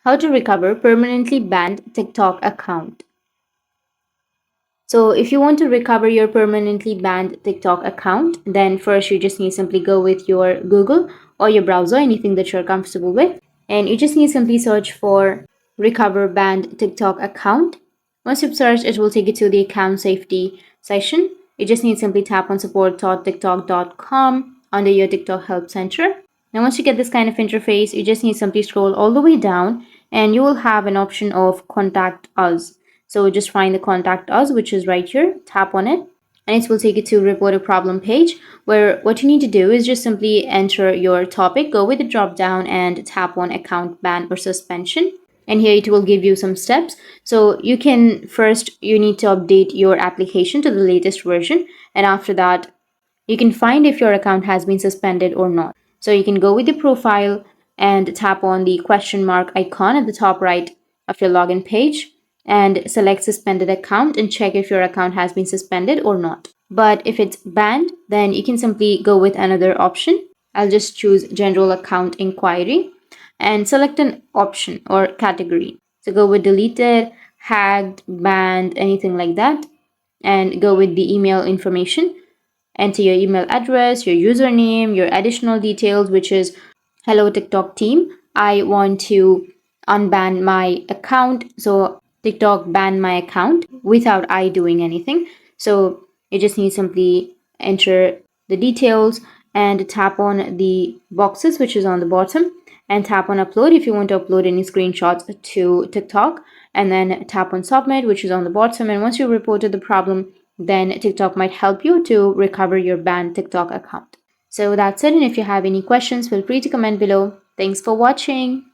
How to recover permanently banned TikTok account. So if you want to recover your permanently banned TikTok account, then first you just need simply go with your Google or your browser, anything that you're comfortable with. And you just need simply search for recover banned TikTok account. Once you've searched, it will take you to the account safety section. You just need simply tap on support.tiktok.com under your TikTok help center. Now once you get this kind of interface, you just need simply scroll all the way down and you will have an option of contact us. So just find the contact us, which is right here, tap on it, and it will take you to report a problem page where what you need to do is just simply enter your topic, go with the drop down and tap on account ban or suspension. And here it will give you some steps. So you need to update your application to the latest version. And after that, you can find if your account has been suspended or not. So you can go with the profile and tap on the question mark icon at the top right of your login page and select suspended account and check if your account has been suspended or not. But if it's banned, then you can simply go with another option. I'll just choose general account inquiry and select an option or category. So go with deleted, hacked, banned, anything like that, and go with the email information. Enter your email address, your username, your additional details, which is hello TikTok team. I want to unban my account. So TikTok banned my account without I doing anything. So you just need simply enter the details and tap on the boxes which is on the bottom and tap on upload if you want to upload any screenshots to TikTok, and then tap on submit which is on the bottom. And once you reported the problem, then TikTok might help you to recover your banned TikTok account. So that's it, and if you have any questions, feel free to comment below. Thanks for watching.